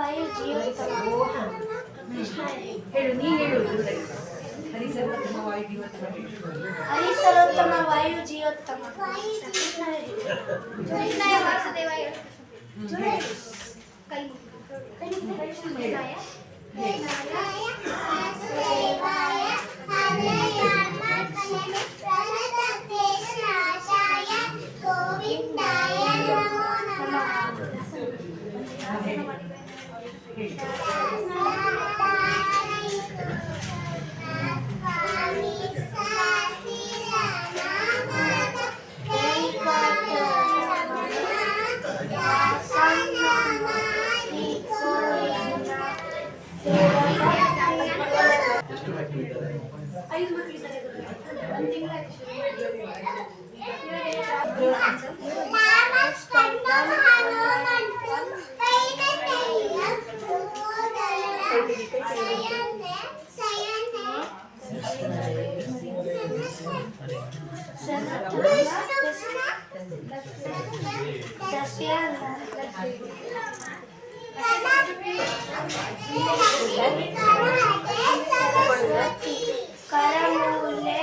ವಾಯು ಜೀವೋತ್ತಮ. ಹೇಳು, ನೀ ಹೇಳು. ಹರಿಸರ್ವೋತ್ತಮ ವಾಯು ಜೀವೋತ್ತಮ. ಹರಿಸರ್ವೋತ್ತಮ ವಾಯು ಜೀವೋತ್ತಮ. ಕೃಷ್ಣಾಯ ವಾಸುದೇವಾಯ. ಕೈ ಕೃಷ್ಣಾಯ ಕರಮೂಲೆ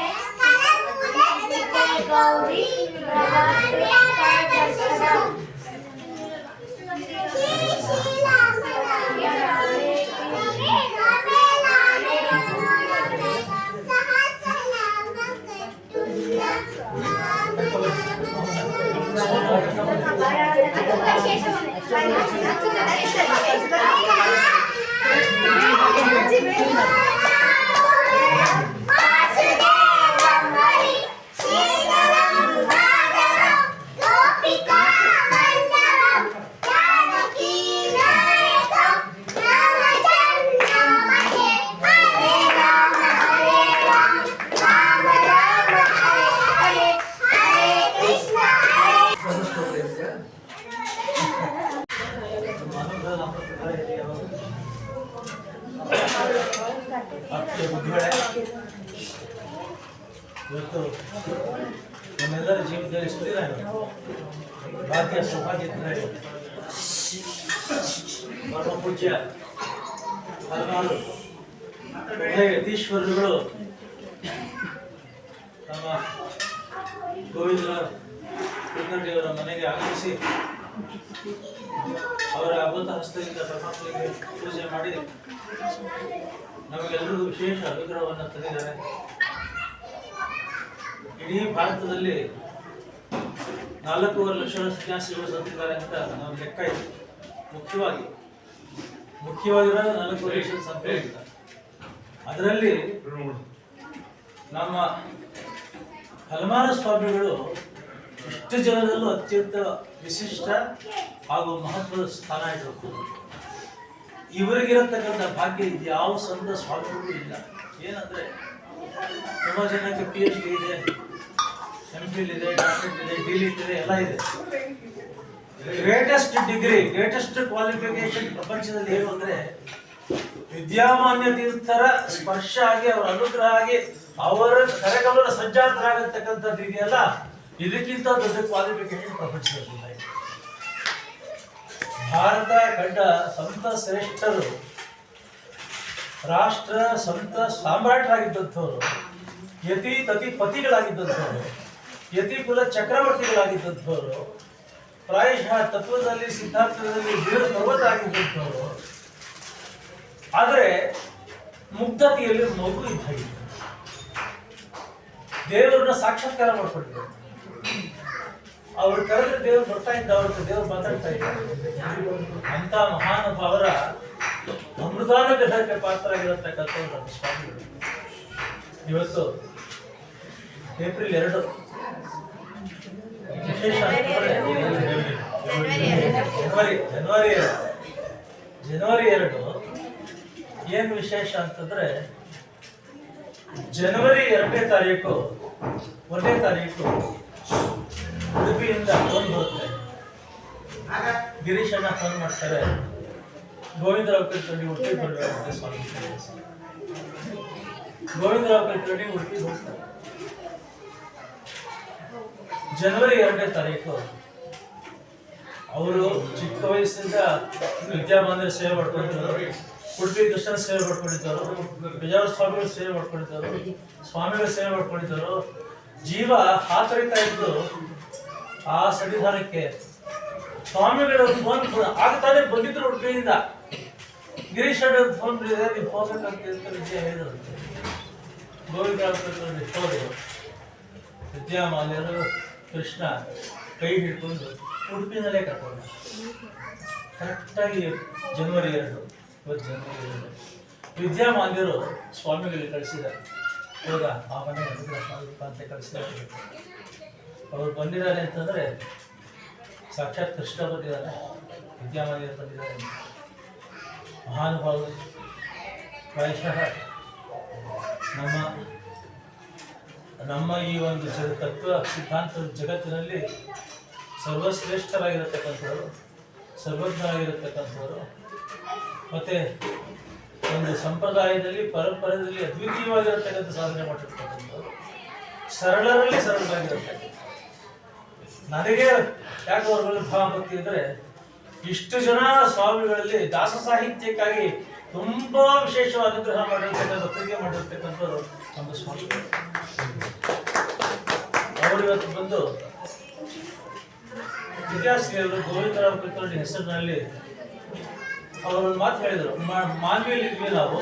ಗೌರಿ ಇವತ್ತು ನಮ್ಮೆಲ್ಲರ ಜೀವನದಲ್ಲಿ ಸುರಿದಾನೆ ಭಾಗ್ಯ ಸೌಭಾಗ್ಯ ಪರಮ ಪೂಜ್ಯ ಹಲವಾರು ಯತೀಶ್ವರರುಗಳು ನಮ್ಮ ಗೋವಿಂದರಾವ್ ಕುಲಕರ್ಣಿಯವರ ಮನೆಗೆ ಆಗಮಿಸಿ ಅವರ ಅಮೃತ ಹಸ್ತದಿಂದ ಪರಮಾತ್ಮನಿಗೆ ಪೂಜೆ ಮಾಡಿ ನಮಗೆಲ್ಲರಿಗೂ ವಿಶೇಷ ಅನುಗ್ರಹವನ್ನು ತಂದಿದ್ದಾರೆ. ಇಡೀ ಭಾರತದಲ್ಲಿ 4.5 ಲಕ್ಷ ಸನ್ಯಾಸಿಗಳು ಸತ್ತಿದ್ದಾರೆ ಅಂತ ನಾವು ಲೆಕ್ಕ ಇದೆ. ಮುಖ್ಯವಾಗಿರೋ 4 ಲಕ್ಷ ಸಂಖ್ಯೆ ಇಲ್ಲ. ಅದರಲ್ಲಿ ನಮ್ಮ ಹಲವಾರು ಸ್ವಾಮಿಗಳು ಇಷ್ಟು ಜನರಲ್ಲೂ ಅತ್ಯಂತ ವಿಶಿಷ್ಟ ಹಾಗೂ ಮಹತ್ವದ ಸ್ಥಾನ ಇಟ್ಟಿರುತ್ತದೆ. ಇವರಿಗಿರತಕ್ಕಂಥ ಭಾಗ್ಯ ಇದು ಯಾವ ಸಂತ ಸ್ವಾಮಿಗಳು ಇಲ್ಲ. ಏನಂದ್ರೆ ತುಂಬ ಜನಕ್ಕೆ PhD ಇದೆ, MPhil ಇದೆ, ಡಾಕ್ಟರೇಟ್ ಇದೆ, D.Litt ಇದೆ, ಎಲ್ಲ ಇದೆ. ಗ್ರೇಟೆಸ್ಟ್ ಡಿಗ್ರಿ, ಗ್ರೇಟೆಸ್ಟ್ ಕ್ವಾಲಿಫಿಕೇಶನ್ ಪ್ರಪಂಚದಲ್ಲಿ ಏನು ಅಂದ್ರೆ ವಿದ್ಯಾಮಾನ್ಯ ತೀರ್ಥರ ಸ್ಪರ್ಶ ಆಗಿ ಅವರ ಅನುಗ್ರಹ ಆಗಿ ಅವರ ಕರೆಗಮನ ಸಂಜಾತರಾಗತಕ್ಕಂಥದ್ದು ಇದೆಯಲ್ಲ, ಇದಕ್ಕಿಂತ ದೊಡ್ಡ ಕ್ವಾಲಿಫಿಕೇಶನ್ ಪ್ರಪಂಚದಲ್ಲಿ ಇಲ್ಲ. ಭಾರತ ಕಂಡ ಸಂತ ಶ್ರೇಷ್ಠರು, ರಾಷ್ಟ್ರ ಸಂತ ಸಾಮ್ರಾಟರಾಗಿದ್ದಂಥವ್ರು, ಯತಿ ತತಿ ಪತಿಗಳಾಗಿದ್ದಂಥವ್ರು, ಯತಿ ಕುಲ ಚಕ್ರವರ್ತಿಗಳಾಗಿದ್ದಂಥವ್ರು, ಪ್ರಾಯಶಃ ತತ್ವದಲ್ಲಿ ಸಿದ್ಧಾರ್ಥದಲ್ಲಿ ಬೀರು ಪರ್ವತ ಆಗಿದ್ದಂಥವ್ರು, ಆದರೆ ಮುಗ್ಧತೆಯಲ್ಲಿ ಮಗು ಇದ್ದಾಗಿತ್ತು. ದೇವರನ್ನ ಸಾಕ್ಷಾತ್ಕಾರ ಮಾಡ್ಕೊಂಡಿದ್ದಾರೆ. ಅವ್ರು ಕರೆದ್ರೆ ದೇವರು ಬರ್ತಾ ಇದ್ದ, ಅವ್ರ ದೇವರು ಮಾತಾಡ್ತಾ ಇದ್ದ. ಅಂತ ಮಹಾನುಭಾವರ ಅಮೃತಾನುಗ್ರಹಕ್ಕೆ ಪಾತ್ರರಾಗಿರತಕ್ಕಂಥವ್ರು ನಮ್ಮ ಸ್ವಾಮಿಗಳು. ಇವತ್ತು ಏಪ್ರಿಲ್ 2 ವಿಶೇಷ ಜನವರಿ 2 ಏನು ವಿಶೇಷ ಅಂತಂದ್ರೆ, ಜನವರಿ 2ನೇ ತಾರೀಕು 1ನೇ ತಾರೀಕು ಉಡುಪಿಯಿಂದ ಫೋನ್ ಬರುತ್ತೆ. ಗಿರೀಶ್ ಅಣ್ಣ ಫೋನ್ ಮಾಡ್ತಾರೆ, ಗೋವಿಂದರಾವ್ ಕುಲಕರ್ಣಿ ಉಡುಪಿ ಬರಬೇಕು ಸ್ವಾಮಿ. ಗೋವಿಂದರಾವ್ ಕುಲಕರ್ಣಿ ಉಡುಪಿ ಹೋಗ್ತಾರೆ. ಜನವರಿ 2ನೇ ತಾರೀಕು ಅವರು ಚಿಕ್ಕ ವಯಸ್ಸಿಂದ ವಿದ್ಯಾಮಾನ್ಯರ ಸೇವೆ ಮಾಡ್ಕೊಂಡಿದ್ದಾರೆ. ಉಡುಪಿ ಕೃಷ್ಣನ ಸೇವೆ ಮಾಡ್ಕೊಂಡಿದ್ದರು, ಬಿಜಾಪುರ ಸ್ವಾಮಿಗಳ ಸೇವೆ ಮಾಡ್ಕೊಂಡಿದ್ದರು, ಸ್ವಾಮಿಗಳ ಸೇವೆ ಮಾಡ್ಕೊಂಡಿದ್ದರು. ಜೀವ ಹಾತೊರಿತಾ ಇದ್ದು ಆ ಸನ್ನಿಧಾನಕ್ಕೆ ಸ್ವಾಮಿಗಳ ಫೋನ್ ಆಗ್ತಾನೆ ಬಂದಿದ್ರು. ಉಡುಪಿಯಿಂದ ಗಿರೀಶ್ ಅವ್ರ ಫೋನ್ ಮಾಡಿದ್ರೆ ನೀವು ಹೋಗ್ಬೇಕಂತ ವಿಜಯ ಹೇಳಿದ್ರು. ಗೋವಿಂದ ಹೋದರು. ವಿದ್ಯಾಮಾನ್ಯರು ಕೃಷ್ಣ ಕೈ ಹಿಡ್ಕೊಂಡು ಉಡುಪಿನಲ್ಲೇ ಕರ್ಕೊಂಡು ಕರೆಕ್ಟಾಗಿ ಜನವರಿ 2 ಇವತ್ತು ಜನವರಿ 2 ವಿದ್ಯಾಮಾನ್ಯರು ಸ್ವಾಮಿಗಳಿಗೆ ಕಳಿಸಿದ್ದಾರೆ. ಇವಾಗ ಆ ಮನೆ ಅಂತ ಕಳಿಸಿದ್ದಾರೆ. ಅವ್ರು ಬಂದಿದ್ದಾರೆ ಅಂತಂದರೆ ಸಾಕ್ಷಾತ್ ಕೃಷ್ಣ ಬಂದಿದ್ದಾರೆ, ವಿದ್ಯಾಮಾನ್ಯರು ಬಂದಿದ್ದಾರೆ. ಮಹಾನುಭಾವರು ಪ್ರಾಯಶಃ ನಮ್ಮ ಈ ಒಂದು ತತ್ವ ಸಿದ್ಧಾಂತದ ಜಗತ್ತಿನಲ್ಲಿ ಸರ್ವಶ್ರೇಷ್ಠರಾಗಿರತಕ್ಕಂಥವ್ರು, ಸರ್ವಜ್ಞರಾಗಿರತಕ್ಕಂಥವ್ರು, ಮತ್ತು ಒಂದು ಸಂಪ್ರದಾಯದಲ್ಲಿ ಪರಂಪರೆಯಲ್ಲಿ ಅದ್ವಿತೀಯವಾಗಿರತಕ್ಕಂಥ ಸಾಧನೆ ಮಾಡಿರ್ತಕ್ಕಂಥವ್ರು, ಸರಳರಲ್ಲಿ ಸರಳರಾಗಿರುತ್ತೆ. ನನಗೆ ಯಾಕೆ ಅವ್ರ ಭಾವಭಕ್ತಿ ಅಂದರೆ ಇಷ್ಟು ಜನ ಸ್ವಾಮಿಗಳಲ್ಲಿ ದಾಸ ಸಾಹಿತ್ಯಕ್ಕಾಗಿ ತುಂಬಾ ವಿಶೇಷವಾದ ಅನುಗ್ರಹ ಮಾಡಿರ್ತಕ್ಕಂಥ ಪ್ರೀತಿ ಮಾಡಿರ್ತಕ್ಕಂಥವ್ರು ನಮ್ಮ ಸ್ವಾಮಿಗಳು. ಅವರು ಇವತ್ತು ಬಂದು ವಿದ್ಯಾಶ್ರೀಯವರು ಗೋವಿಂದರಾವ್ ಕುಲಕರ್ಣಿ ಹೆಸರಿನಲ್ಲಿ ಅವರೊಂದು ಮಾತು ಹೇಳಿದರು. ಮಾನ್ವಿಯಲ್ಲಿ ಇದ್ವಿ ನಾವು,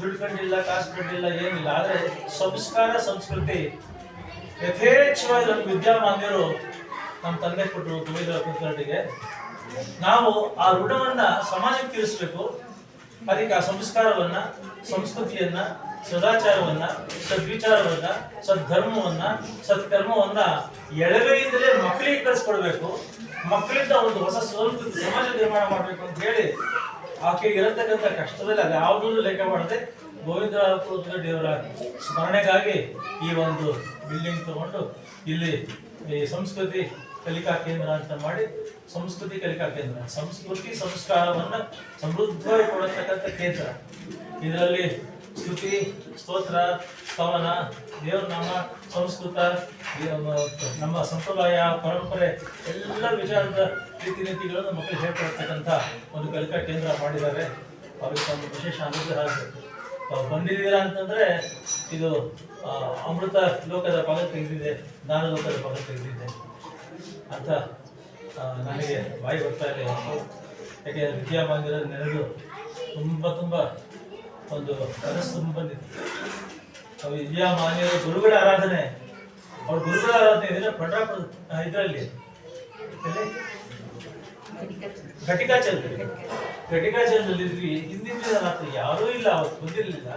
ದುಡ್ಡು ಕಂಡಿಲ್ಲ, ಕಾಸು ಕಂಡಿಲ್ಲ, ಏನಿಲ್ಲ, ಆದರೆ ಸಂಸ್ಕಾರ ಸಂಸ್ಕೃತಿ ಯಥೇಚ್ಛವಾಗಿ ನಮ್ಮ ವಿದ್ಯಾಮಾನ್ಯರು ನಮ್ಮ ತಂದೆ ಕೊಟ್ಟರು ಗೋವಿಂದರಾವ್ ಕುಲಕರ್ಣಿಗೆ. ನಾವು ಆ ಋಣವನ್ನ ಸಮಾಜಕ್ಕೆ ತೀರಿಸಬೇಕು. ಅದಕ್ಕೆ ಆ ಸಂಸ್ಕಾರವನ್ನ, ಸಂಸ್ಕೃತಿಯನ್ನ, ಸದಾಚಾರವನ್ನ, ಸದ್ವಿಚಾರವನ್ನ, ಸದ್ಧರ್ಮವನ್ನ, ಸತ್ಕರ್ಮವನ್ನ ಎಳವೆಯಿಂದಲೇ ಮಕ್ಕಳಿಗೆ ಕಲಿಸ್ಕೊಡ್ಬೇಕು. ಮಕ್ಕಳಿಂದ ಒಂದು ಹೊಸ ಸಂಸ್ಕೃತಿ ಸಮಾಜ ನಿರ್ಮಾಣ ಮಾಡಬೇಕು ಅಂತ ಹೇಳಿ ಆಕೆಗೆ ಇರತಕ್ಕಂಥ ಕಷ್ಟದಲ್ಲಿ ಅದು ಯಾವುದೂ ಲೆಕ್ಕ ಮಾಡದೆ ಗೋವಿಂದರಾವ್ ಕುಲಕರ್ಣಿ ಅವರ ಸ್ಮರಣೆಗಾಗಿ ಈ ಒಂದು ಬಿಲ್ಡಿಂಗ್ ತಗೊಂಡು ಇಲ್ಲಿ ಈ ಸಂಸ್ಕೃತಿ ಕಲಿಕಾ ಕೇಂದ್ರ ಅಂತ ಮಾಡಿ, ಸಂಸ್ಕೃತಿ ಕಲಿಕಾ ಕೇಂದ್ರ, ಸಂಸ್ಕೃತಿ ಸಂಸ್ಕಾರವನ್ನು ಸಮೃದ್ಧವಾಗಿ ಕೊಡತಕ್ಕಂಥ ಕೇಂದ್ರ. ಇದರಲ್ಲಿ ಸ್ತುತಿ, ಸ್ತೋತ್ರ, ಸ್ತವನ, ದೇವರನಾಮ, ಸಂಸ್ಕೃತ, ನಮ್ಮ ಸಂಪ್ರದಾಯ, ಪರಂಪರೆ ಎಲ್ಲ ವಿಚಾರದ ರೀತಿ ನೀತಿಗಳನ್ನು ಮಕ್ಕಳು ಹೇಳ್ಕೊಡ್ತಕ್ಕಂಥ ಒಂದು ಕಲಿಕಾ ಕೇಂದ್ರ ಮಾಡಿದ್ದಾರೆ. ಅವ್ರಿಗೆ ಒಂದು ವಿಶೇಷ ಅನುಗ್ರಹ ಆಗಬೇಕು. ಬಂದಿದ್ದೀರಾ ಅಂತಂದರೆ ಇದು ಅಮೃತ ಲೋಕದ ಭಾಗ ತೆಗೆದಿದೆ, ದಾನ ಲೋಕದ ಭಾಗ ತೆಗೆದಿದೆ ಅಂತ ನನಗೆ ಬಾಯಿ ಬರ್ತಾ ಇಲ್ಲ. ಯಾಕೆ ವಿದ್ಯಾಮಾನ್ಯರ ನೆನೆದು ತುಂಬ ಒಂದು ಕನಸು ತುಂಬ ಬಂದಿತ್ತು. ವಿದ್ಯಾಮಾನ್ಯರ ಗುರುಗಳ ಆರಾಧನೆ, ಅವ್ರ ಗುರುಗಳ ಆರಾಧನೆ ಇದನ್ನ ಪಂಡ್ರಾಪುರ ಇದರಲ್ಲಿ ಘಟಿಕಾಚಲದಲ್ಲಿ ಇದ್ವಿ. ಹಿಂದಿನ ದಿನ ರಾತ್ರಿ ಯಾರೂ ಇಲ್ಲ, ಅವತ್ತು ಬಂದಿರಲಿಲ್ಲ.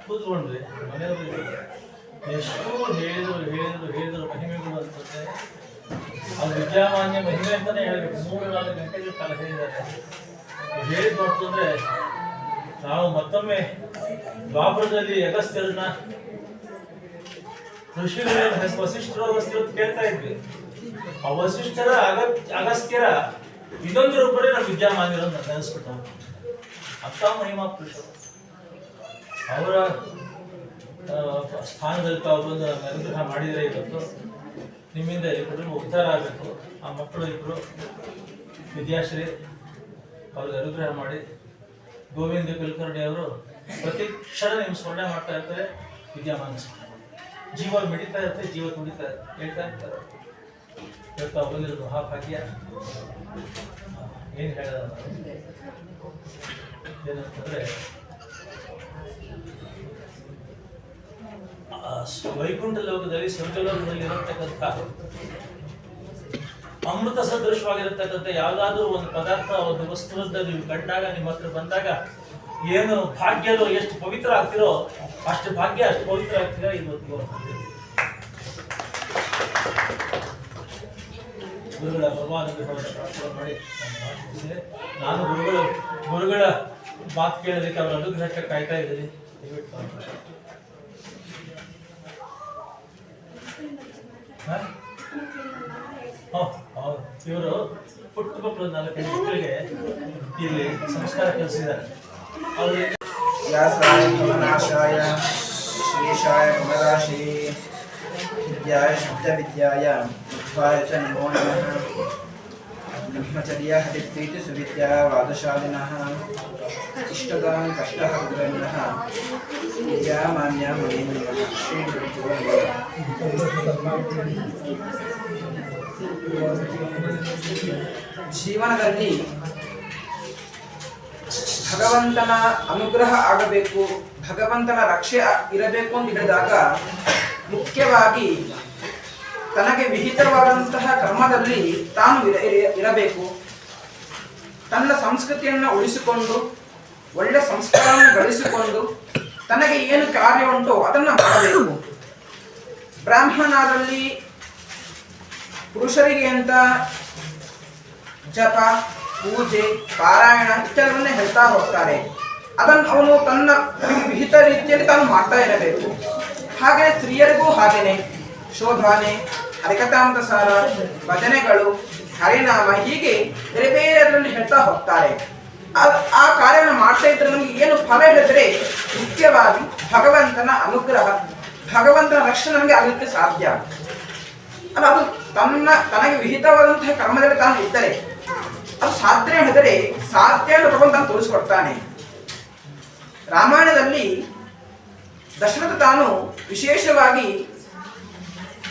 ಕೂತ್ಕೊಂಡ್ವಿ, ಮನೆಯವರು ಎಷ್ಟು ಹೇಳಿದ್ರು ಮಹಿಮೆಗಳು ಅಂತಂದ್ರೆ ಅದು ವಿದ್ಯಾಮಾನ್ಯ ಮಹಿಮೆ ಅಂತಾನೆ ಹೇಳಬೇಕು. 3-4 ಗಂಟೆಗಳ ಕಾಲ ಹೇಳಿದ್ದಾರೆ. ಹೇಳಿದ್ ನೋಡ್ತು ಅಂದ್ರೆ ನಾವು ಮತ್ತೊಮ್ಮೆ ದ್ವಾಪರದಲ್ಲಿ ಅಗಸ್ತ್ಯರನ್ನ ಋಷಿಗಳ ವಸಿಷ್ಠರು ಅಗಸ್ತ್ಯರು ಕೇಳ್ತಾ ಇದ್ವಿ. ಆ ವಸಿಷ್ಠರ ಅಗಸ್ತ್ಯರ ಇದೊಂದು ರೂಪನೇ ನಮ್ಮ ವಿದ್ಯಾಮಾನ್ಯರು ಅಂತ ನೆನೆಸ್ಬಿಟ್ಟು ಅತ್ತ ಮಹಿಮಾ ಪುರುಷರು ಅವರ ಸ್ಥಾನದಲ್ಲಿ ತಾವು ಬಂದು ಅನುಗ್ರಹ ಮಾಡಿದರೆ ಇವತ್ತು ನಿಮ್ಮಿಂದ ಈ ಕುಟುಂಬ ಉದ್ಧಾರ ಆಗಬೇಕು. ಆ ಮಕ್ಕಳು ಇಬ್ಬರು ವಿದ್ಯಾಶ್ರೀ ಅವ್ರಿಗೆ ಅನುಗ್ರಹ ಮಾಡಿ, ಗೋವಿಂದ ಕುಲಕರ್ಣಿ ಅವರು ಪ್ರತಿ ಕ್ಷಣ ನಿಮ್ಮ ಸ್ಮರಣೆ ಮಾಡ್ತಾ ಇರ್ತಾರೆ. ವಿದ್ಯಾಮಾನ್ಯ ಜೀವ ಮಿಡಿತಾ ಇರುತ್ತೆ, ಜೀವ ತುಡಿತಾ ಇರುತ್ತೆ, ಹೇಳ್ತಾ ಇರ್ತಾರೆ. ಹೇಳ್ತಾ ಬಂದಿರೋದು ಮಹಾಭಾಗ್ಯ. ಏನು ಹೇಳಿದ ಏನಂತಂದ್ರೆ ವೈಕುಂಠ ಲೋಕದಲ್ಲಿ ಸ್ವರ್ಗಲೋಕದಲ್ಲಿ ಇರತಕ್ಕಂಥ ಅಮೃತ ಸದೃಶವಾಗಿರತಕ್ಕಂಥ ಯಾವುದಾದ್ರೂ ಒಂದು ಪದಾರ್ಥ, ಒಂದು ವಸ್ತುವಿಂದ ನೀವು ಕಂಡಾಗ, ನಿಮ್ಮ ಹತ್ರ ಬಂದಾಗ ಏನು ಭಾಗ್ಯದೋ, ಎಷ್ಟು ಪವಿತ್ರ ಆಗ್ತಿರೋ ಅಷ್ಟು ಭಾಗ್ಯ, ಅಷ್ಟು ಪವಿತ್ರ ಆಗ್ತೀರಾ. ಇವತ್ತು ಗುರುಗಳ ಭಗವಾನುಗ್ರಹವನ್ನು ಪ್ರಾರ್ಥನೆ ಮಾಡಿ ನಾನು ಗುರುಗಳ ಮಾತು ಕೇಳೋದಕ್ಕೆ ಅವರ ಅನುಗ್ರಹಕ್ಕೆ ಕಾಯ್ತಾ ಇದ್ದೀನಿ. ಇವರು ಪುಟ್ಟ ಮಕ್ಕಳು 4 ಮಕ್ಕಳಿಗೆ ಇಲ್ಲಿ ಸಂಸ್ಕಾರ ಕಲಿಸಿದ್ದಾರೆ. ಅವರಿಗೆ ವ್ಯಾಸಾಯ ಕಮಲಾಶಾಯ ಶ್ರೀಶಾಯ ಕಮಲಾಶಿ ವಿದ್ಯಾಯ ಶಬ್ದ ವಿದ್ಯಾಯ ಉದ್ಭಾಯ ಚ ನಮೋ ನಮಃ. ಬ್ರಹ್ಮಚರ್ಯ ಹರಿಪ್ರೀತಿ ಸುವಿದ್ಯಾ ವಾದಶಾಲಿನಃ ಇಷ್ಟದಾಂ ಕಷ್ಟಹೃದಯನಃ ವಿದ್ಯಾಮಾನ್ಯ ಮುನೀಂದ್ರಃ ಶ್ರೀ ಗುರುಭ್ಯೋ ನಮಃ. ಜೀವನದಲ್ಲಿ ಭಗವಂತನ ಅನುಗ್ರಹ ಆಗಬೇಕು, ಭಗವಂತನ ರಕ್ಷೆ ಇರಬೇಕು ಅಂತ ಹೇಳಿದಾಗ ಮುಖ್ಯವಾಗಿ ತನಗೆ ವಿಹಿತವಾದಂತಹ ಕರ್ಮದಲ್ಲಿ ತಾನು ಇರಬೇಕು. ತನ್ನ ಸಂಸ್ಕೃತಿಯನ್ನು ಉಳಿಸಿಕೊಂಡು ಒಳ್ಳೆ ಸಂಸ್ಕಾರವನ್ನು ಗಳಿಸಿಕೊಂಡು ತನಗೆ ಏನು ಕಾರ್ಯ ಉಂಟೋ ಅದನ್ನು ಮಾಡಬೇಕು. ಬ್ರಾಹ್ಮಣರಲ್ಲಿ ಪುರುಷರಿಗೆ ಅಂತ ಜಪ, ಪೂಜೆ, ಪಾರಾಯಣ ಇತ್ಯಾದಿಗಳನ್ನೇ ಹೇಳ್ತಾ ಹೋಗ್ತಾರೆ. ಅದನ್ನು ಅವನು ತನ್ನ ವಿಹಿತ ರೀತಿಯಲ್ಲಿ ತಾನು ಮಾಡ್ತಾ ಇರಬೇಕು. ಹಾಗೆ ಸ್ತ್ರೀಯರಿಗೂ ಹಾಗೇನೆ ಶೋಭಾನೆ, ಹರಿಕಥಾಮೃತಸಾರ, ಭಜನೆಗಳು, ಹರಿನಾಮ ಹೀಗೆ ಬೇರೆ ಬೇರೆ ಅದರಲ್ಲಿ ಹೇಳ್ತಾ ಹೋಗ್ತಾರೆ. ಆ ಕಾರ್ಯವನ್ನು ಮಾಡ್ತಾ ಇದ್ರೆ ನಮಗೆ ಏನು ಫಲ ಹೇಳಿದ್ರೆ ಮುಖ್ಯವಾಗಿ ಭಗವಂತನ ಅನುಗ್ರಹ, ಭಗವಂತನ ರಕ್ಷಣೆ ನಮಗೆ ಆಗಲಿಕ್ಕೆ ಸಾಧ್ಯ. ಅದು ತನಗೆ ವಿಹಿತವಾದಂತಹ ಕರ್ಮದಲ್ಲಿ ತಾನು ಇದ್ದರೆ ಅದು ಸಾಧ್ಯ ಹೇಳಿದರೆ ಸಾಧ್ಯ ಅಂತ ಭಗವಂತನ ತೋರಿಸಿಕೊಡ್ತಾನೆ. ರಾಮಾಯಣದಲ್ಲಿ ದಶರಥ ತಾನು ವಿಶೇಷವಾಗಿ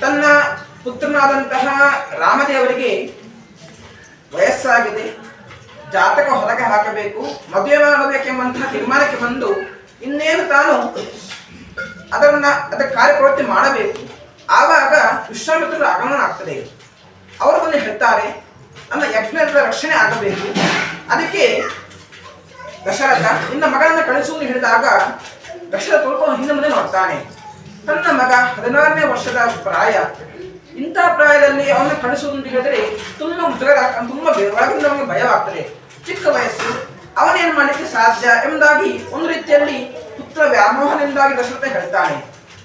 ತನ್ನ ಪುತ್ರನಾದಂತಹ ರಾಮದೇವರಿಗೆ ವಯಸ್ಸಾಗಿದೆ, ಜಾತಕ ಹೊರಗೆ ಹಾಕಬೇಕು, ಮದುವೆ ಮಾಡಬೇಕೆಂಬಂತಹ ತೀರ್ಮಾನಕ್ಕೆ ಬಂದು ಇನ್ನೇನು ತಾನು ಅದರ ಕಾರ್ಯಪ್ರವೃತ್ತಿ ಮಾಡಬೇಕು. ಆವಾಗ ವಿಶ್ವಾಮಿತ್ರರ ಆಗಮನ ಆಗ್ತದೆ. ಅವರು ಬಂದು ಹೇಳ್ತಾರೆ, ನನ್ನ ಯಜ್ಞದ ರಕ್ಷಣೆ ಆಗಬೇಕು, ಅದಕ್ಕೆ ದಶರಥ ನಿನ್ನ ಮಗನನ್ನು ಕಳಿಸುವುದು ಹೇಳಿದಾಗ ದಶರಥ ತೊಳ್ಕೊಂಡು ಹಿಂದೆ ಮುಂದೆ ನೋಡ್ತಾನೆ. ತನ್ನ ಮಗ 16ನೇ ವರ್ಷದ ಪ್ರಾಯ, ಇಂಥ ಪ್ರಾಯದಲ್ಲಿ ಅವನ್ನ ಕಳಿಸುವುದು ಅಂತ ಹೇಳಿದ್ರೆ ತುಂಬ ಮುಜುಗರ, ತುಂಬ ಒಳಗಿಂದ ಅವನಿಗೆ ಭಯವಾಗ್ತದೆ. ಚಿಕ್ಕ ವಯಸ್ಸು, ಅವನೇನು ಮಾಡಲಿಕ್ಕೆ ಸಾಧ್ಯ ಎಂಬುದಾಗಿ ಒಂದು ರೀತಿಯಲ್ಲಿ ಪುತ್ರ ವ್ಯಾಮೋಹನೆಂದಾಗಿ ದಶರಥ ಹೇಳ್ತಾನೆ.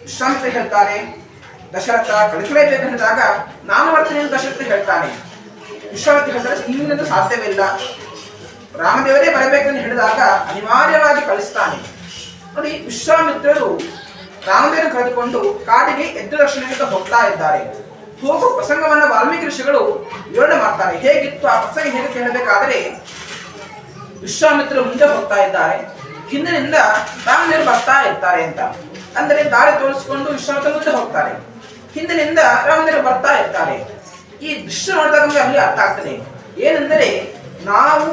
ವಿಶ್ವಾಮಿತ್ರ ಹೇಳ್ತಾರೆ, ದಶರಥ ಕಳಿಸಲೇಬೇಕು ಹೇಳಿದಾಗ ನಾನು ಬರ್ತೀನಿ ಎಂದು ದಶರಥ ಹೇಳ್ತಾನೆ. ವಿಶ್ವಾಮಿತ್ರ ಹೇಳ್ತಾರೆ, ನಿನ್ನಿಂದ ಸಾಧ್ಯವಿಲ್ಲ, ರಾಮದೇವರೇ ಬರಬೇಕೆಂದು ಹೇಳಿದಾಗ ಅನಿವಾರ್ಯವಾಗಿ ಕಳಿಸ್ತಾನೆ. ನೋಡಿ, ವಿಶ್ವಾಮಿತ್ರರು ರಾಮದೇವನ ಕರೆದುಕೊಂಡು ಕಾಡಿಗೆ ಎದ್ದು ದರ್ಶನಕ್ಕೆ ಹೋಗ್ತಾ ಇದ್ದಾರೆ. ಹೋಗುವ ಪ್ರಸಂಗವನ್ನ ವಾಲ್ಮೀಕಿ ಋಷಿಗಳು ವಿವರಣೆ ಮಾಡ್ತಾರೆ. ಹೇಗಿತ್ತು ಆ ಪ್ರಸಂಗ ಹೇಗೆ ಹೇಳಬೇಕಾದರೆ, ವಿಶ್ವಾಮಿತ್ರರು ಮುಂದೆ ಹೋಗ್ತಾ ಇದ್ದಾರೆ, ಹಿಂದಿನಿಂದ ರಾಮದೇವರು ಬರ್ತಾ ಇರ್ತಾರೆ ಅಂತ. ಅಂದರೆ ದಾರಿ ತೋರಿಸಿಕೊಂಡು ವಿಶ್ವಾಮಿತ್ರ ಮುಂದೆ ಹೋಗ್ತಾರೆ, ಹಿಂದಿನಿಂದ ರಾಮದೇವರು ಬರ್ತಾ ಇರ್ತಾರೆ. ಈ ದೃಶ್ಯ ನೋಡಿದಾಗ ನಮಗೆ ಅಲ್ಲಿ ಅರ್ಥ ಆಗ್ತದೆ. ಏನೆಂದರೆ, ನಾವು